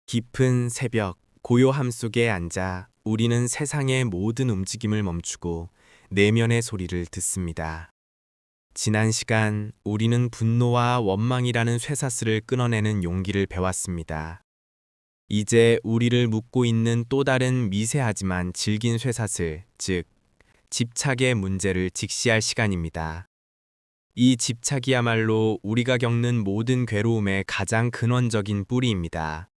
깊은 새벽, 고요함 속에 앉아 우리는 세상의 모든 움직임을 멈추고 내면의 소리를 듣습니다. 지난 시간 우리는 분노와 원망이라는 쇠사슬을 끊어내는 용기를 배웠습니다. 이제 우리를 묶고 있는 또 다른 미세하지만 질긴 쇠사슬, 즉, 집착의 문제를 직시할 시간입니다. 이 집착이야말로 우리가 겪는 모든 괴로움의 가장 근원적인 뿌리입니다.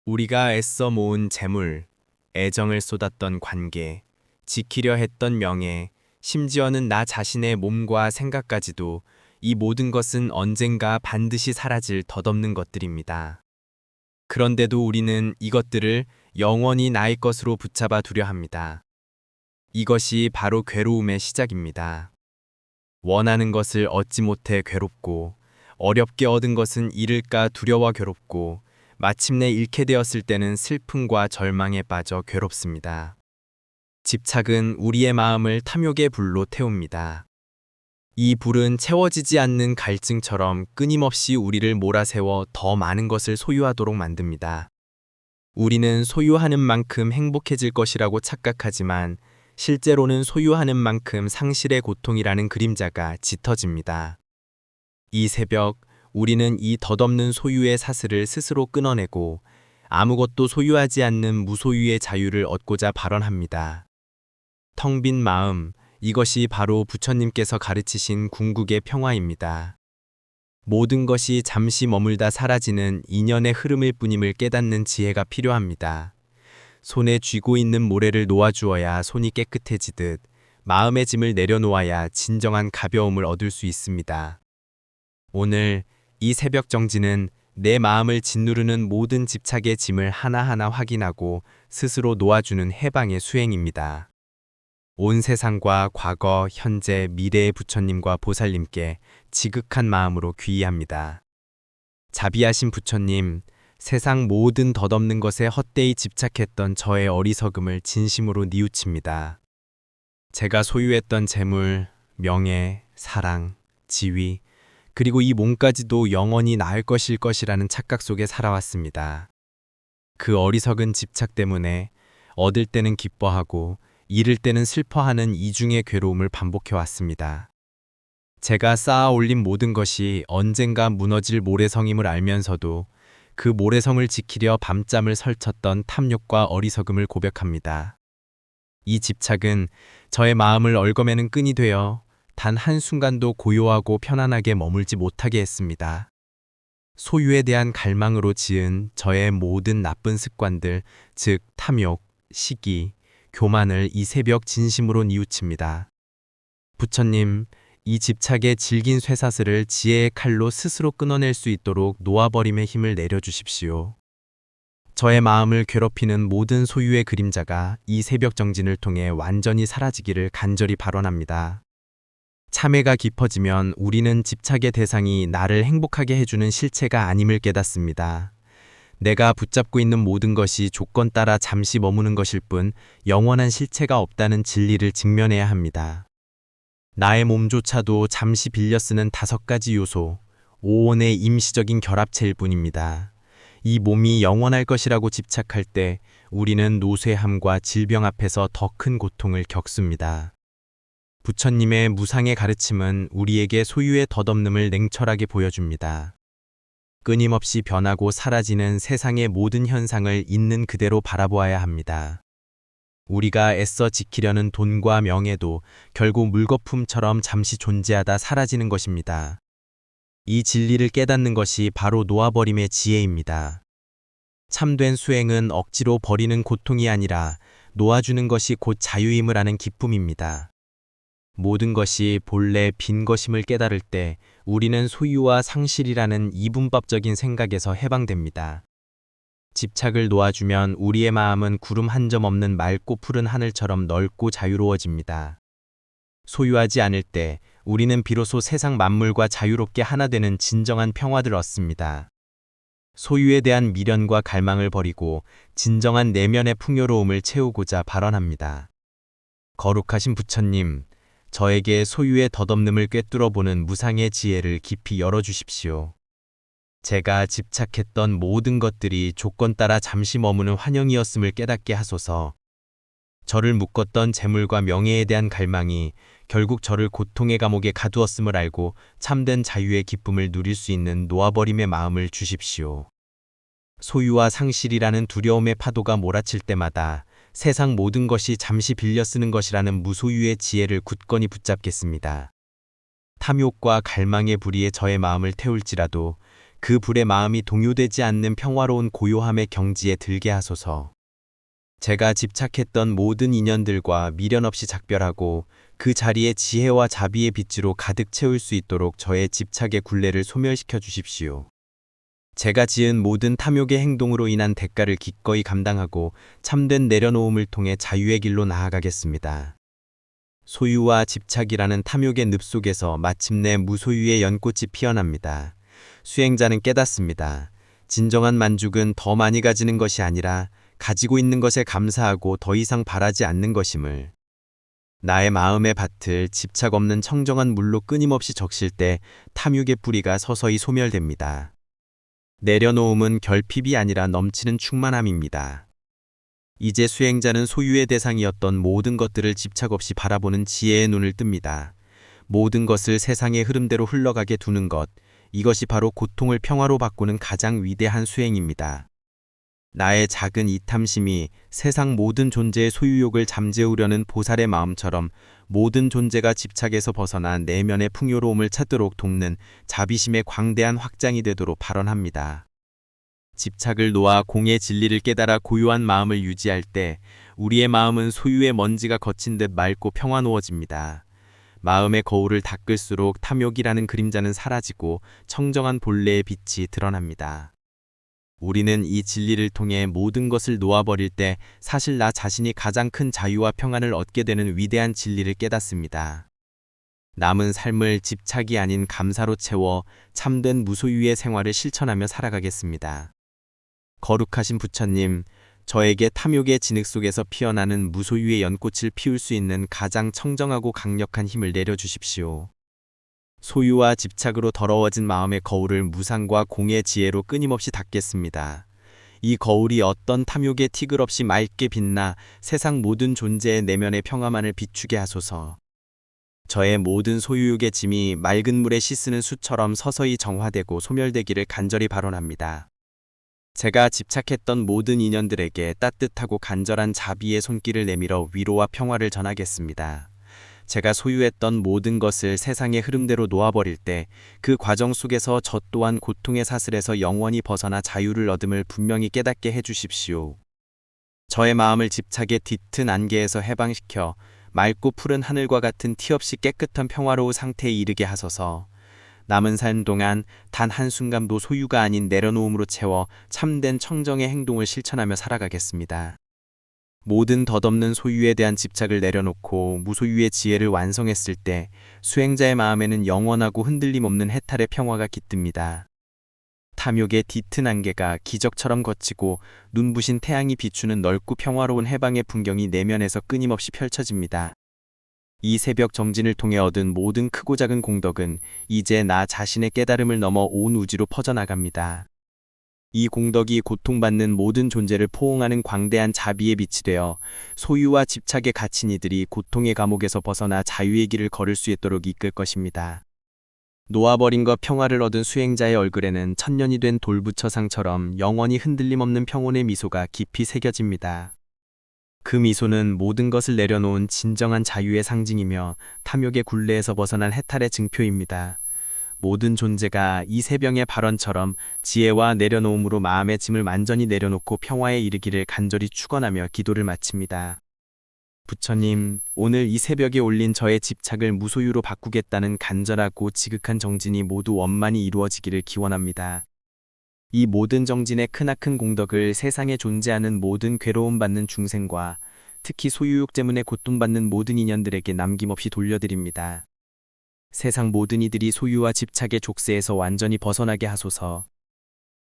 우리가 애써 모은 재물, 애정을 쏟았던 관계, 지키려 했던 명예, 심지어는 나 자신의 몸과 생각까지도 이 모든 것은 언젠가 반드시 사라질 덧없는 것들입니다. 그런데도 우리는 이것들을 영원히 나의 것으로 붙잡아 두려 합니다. 이것이 바로 괴로움의 시작입니다. 원하는 것을 얻지 못해 괴롭고, 어렵게 얻은 것은 잃을까 두려워 괴롭고, 마침내 잃게 되었을 때는 슬픔과 절망에 빠져 괴롭습니다. 집착은 우리의 마음을 탐욕의 불로 태웁니다. 이 불은 채워지지 않는 갈증처럼 끊임없이 우리를 몰아세워 더 많은 것을 소유하도록 만듭니다. 우리는 소유하는 만큼 행복해질 것이라고 착각하지만 실제로는 소유하는 만큼 상실의 고통이라는 그림자가 짙어집니다. 이 새벽, 우리는 이 덧없는 소유의 사슬을 스스로 끊어내고 아무것도 소유하지 않는 무소유의 자유를 얻고자 발언합니다. 텅 빈 마음, 이것이 바로 부처님께서 가르치신 궁극의 평화입니다. 모든 것이 잠시 머물다 사라지는 인연의 흐름일 뿐임을 깨닫는 지혜가 필요합니다. 손에 쥐고 있는 모래를 놓아주어야 손이 깨끗해지듯 마음의 짐을 내려놓아야 진정한 가벼움을 얻을 수 있습니다. 오늘 이 새벽 정지는 내 마음을 짓누르는 모든 집착의 짐을 하나하나 확인하고 스스로 놓아주는 해방의 수행입니다. 온 세상과 과거, 현재, 미래의 부처님과 보살님께 지극한 마음으로 귀의합니다. 자비하신 부처님, 세상 모든 덧없는 것에 헛되이 집착했던 저의 어리석음을 진심으로 뉘우칩니다. 제가 소유했던 재물, 명예, 사랑, 지위, 그리고 이 몸까지도 영원히 나을 것일 것이라는 착각 속에 살아왔습니다. 그 어리석은 집착 때문에 얻을 때는 기뻐하고 잃을 때는 슬퍼하는 이중의 괴로움을 반복해왔습니다. 제가 쌓아 올린 모든 것이 언젠가 무너질 모래성임을 알면서도 그 모래성을 지키려 밤잠을 설쳤던 탐욕과 어리석음을 고백합니다. 이 집착은 저의 마음을 얽어매는 끈이 되어 단 한순간도 고요하고 편안하게 머물지 못하게 했습니다. 소유에 대한 갈망으로 지은 저의 모든 나쁜 습관들, 즉 탐욕, 시기, 교만을 이 새벽 진심으로 뉘우칩니다. 부처님, 이 집착의 질긴 쇠사슬을 지혜의 칼로 스스로 끊어낼 수 있도록 놓아버림의 힘을 내려주십시오. 저의 마음을 괴롭히는 모든 소유의 그림자가 이 새벽 정진을 통해 완전히 사라지기를 간절히 발언합니다. 참회가 깊어지면 우리는 집착의 대상이 나를 행복하게 해주는 실체가 아님을 깨닫습니다. 내가 붙잡고 있는 모든 것이 조건 따라 잠시 머무는 것일 뿐 영원한 실체가 없다는 진리를 직면해야 합니다. 나의 몸조차도 잠시 빌려 쓰는 5가지 요소, 오온의 임시적인 결합체일 뿐입니다. 이 몸이 영원할 것이라고 집착할 때 우리는 노쇠함과 질병 앞에서 더 큰 고통을 겪습니다. 부처님의 무상의 가르침은 우리에게 소유의 덧없음을 냉철하게 보여줍니다. 끊임없이 변하고 사라지는 세상의 모든 현상을 있는 그대로 바라보아야 합니다. 우리가 애써 지키려는 돈과 명예도 결국 물거품처럼 잠시 존재하다 사라지는 것입니다. 이 진리를 깨닫는 것이 바로 놓아버림의 지혜입니다. 참된 수행은 억지로 버리는 고통이 아니라 놓아주는 것이 곧 자유임을 아는 기쁨입니다. 모든 것이 본래 빈 것임을 깨달을 때 우리는 소유와 상실이라는 이분법적인 생각에서 해방됩니다. 집착을 놓아주면 우리의 마음은 구름 한 점 없는 맑고 푸른 하늘처럼 넓고 자유로워집니다. 소유하지 않을 때 우리는 비로소 세상 만물과 자유롭게 하나 되는 진정한 평화를 얻습니다. 소유에 대한 미련과 갈망을 버리고 진정한 내면의 풍요로움을 채우고자 발언합니다. 거룩하신 부처님, 저에게 소유의 덧없음을 꿰뚫어 보는 무상의 지혜를 깊이 열어주십시오. 제가 집착했던 모든 것들이 조건 따라 잠시 머무는 환영이었음을 깨닫게 하소서. 저를 묶었던 재물과 명예에 대한 갈망이 결국 저를 고통의 감옥에 가두었음을 알고 참된 자유의 기쁨을 누릴 수 있는 놓아버림의 마음을 주십시오. 소유와 상실이라는 두려움의 파도가 몰아칠 때마다 세상 모든 것이 잠시 빌려 쓰는 것이라는 무소유의 지혜를 굳건히 붙잡겠습니다. 탐욕과 갈망의 불의에 저의 마음을 태울지라도 그 불의 마음이 동요되지 않는 평화로운 고요함의 경지에 들게 하소서. 제가 집착했던 모든 인연들과 미련 없이 작별하고 그 자리에 지혜와 자비의 빛으로 가득 채울 수 있도록 저의 집착의 굴레를 소멸시켜 주십시오. 제가 지은 모든 탐욕의 행동으로 인한 대가를 기꺼이 감당하고 참된 내려놓음을 통해 자유의 길로 나아가겠습니다. 소유와 집착이라는 탐욕의 늪 속에서 마침내 무소유의 연꽃이 피어납니다. 수행자는 깨닫습니다. 진정한 만족은 더 많이 가지는 것이 아니라 가지고 있는 것에 감사하고 더 이상 바라지 않는 것임을. 나의 마음의 밭을 집착 없는 청정한 물로 끊임없이 적실 때 탐욕의 뿌리가 서서히 소멸됩니다. 내려놓음은 결핍이 아니라 넘치는 충만함입니다. 이제 수행자는 소유의 대상이었던 모든 것들을 집착 없이 바라보는 지혜의 눈을 뜹니다. 모든 것을 세상의 흐름대로 흘러가게 두는 것, 이것이 바로 고통을 평화로 바꾸는 가장 위대한 수행입니다. 나의 작은 이탐심이 세상 모든 존재의 소유욕을 잠재우려는 보살의 마음처럼 모든 존재가 집착에서 벗어나 내면의 풍요로움을 찾도록 돕는 자비심의 광대한 확장이 되도록 발언합니다. 집착을 놓아 공의 진리를 깨달아 고요한 마음을 유지할 때 우리의 마음은 소유의 먼지가 거친 듯 맑고 평화로워집니다. 마음의 거울을 닦을수록 탐욕이라는 그림자는 사라지고 청정한 본래의 빛이 드러납니다. 우리는 이 진리를 통해 모든 것을 놓아버릴 때 사실 나 자신이 가장 큰 자유와 평안을 얻게 되는 위대한 진리를 깨닫습니다. 남은 삶을 집착이 아닌 감사로 채워 참된 무소유의 생활을 실천하며 살아가겠습니다. 거룩하신 부처님, 저에게 탐욕의 진흙 속에서 피어나는 무소유의 연꽃을 피울 수 있는 가장 청정하고 강력한 힘을 내려주십시오. 소유와 집착으로 더러워진 마음의 거울을 무상과 공의 지혜로 끊임없이 닦겠습니다. 이 거울이 어떤 탐욕의 티끌 없이 맑게 빛나 세상 모든 존재의 내면의 평화만을 비추게 하소서. 저의 모든 소유욕의 짐이 맑은 물에 씻는 수처럼 서서히 정화되고 소멸되기를 간절히 발언합니다. 제가 집착했던 모든 인연들에게 따뜻하고 간절한 자비의 손길을 내밀어 위로와 평화를 전하겠습니다. 제가 소유했던 모든 것을 세상의 흐름대로 놓아버릴 때 그 과정 속에서 저 또한 고통의 사슬에서 영원히 벗어나 자유를 얻음을 분명히 깨닫게 해주십시오. 저의 마음을 집착의 짙은 안개에서 해방시켜 맑고 푸른 하늘과 같은 티 없이 깨끗한 평화로운 상태에 이르게 하소서. 남은 삶 동안 단 한순간도 소유가 아닌 내려놓음으로 채워 참된 청정의 행동을 실천하며 살아가겠습니다. 모든 덧없는 소유에 대한 집착을 내려놓고 무소유의 지혜를 완성했을 때 수행자의 마음에는 영원하고 흔들림 없는 해탈의 평화가 깃듭니다. 탐욕의 짙은 안개가 기적처럼 걷히고 눈부신 태양이 비추는 넓고 평화로운 해방의 풍경이 내면에서 끊임없이 펼쳐집니다. 이 새벽 정진을 통해 얻은 모든 크고 작은 공덕은 이제 나 자신의 깨달음을 넘어 온 우주로 퍼져나갑니다. 이 공덕이 고통받는 모든 존재를 포옹하는 광대한 자비의 빛이 되어 소유와 집착에 갇힌 이들이 고통의 감옥에서 벗어나 자유의 길을 걸을 수 있도록 이끌 것입니다. 놓아버린 것 평화를 얻은 수행자의 얼굴에는 천년이 된 돌부처상처럼 영원히 흔들림 없는 평온의 미소가 깊이 새겨집니다. 그 미소는 모든 것을 내려놓은 진정한 자유의 상징이며 탐욕의 굴레에서 벗어난 해탈의 증표입니다. 모든 존재가 이 새벽의 발언처럼 지혜와 내려놓음으로 마음의 짐을 완전히 내려놓고 평화에 이르기를 간절히 축원하며 기도를 마칩니다. 부처님, 오늘 이 새벽에 올린 저의 집착을 무소유로 바꾸겠다는 간절하고 지극한 정진이 모두 원만히 이루어지기를 기원합니다. 이 모든 정진의 크나큰 공덕을 세상에 존재하는 모든 괴로움받는 중생과 특히 소유욕 때문에 고통받는 모든 인연들에게 남김없이 돌려드립니다. 세상 모든 이들이 소유와 집착의 족쇄에서 완전히 벗어나게 하소서.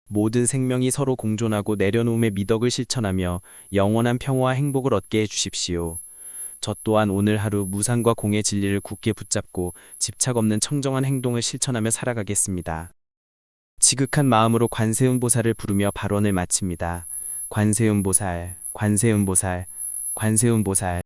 모든 생명이 서로 공존하고 내려놓음의 미덕을 실천하며 영원한 평화와 행복을 얻게 해주십시오. 저 또한 오늘 하루 무상과 공의 진리를 굳게 붙잡고 집착 없는 청정한 행동을 실천하며 살아가겠습니다. 지극한 마음으로 관세음보살을 부르며 발언을 마칩니다. 관세음보살, 관세음보살, 관세음보살.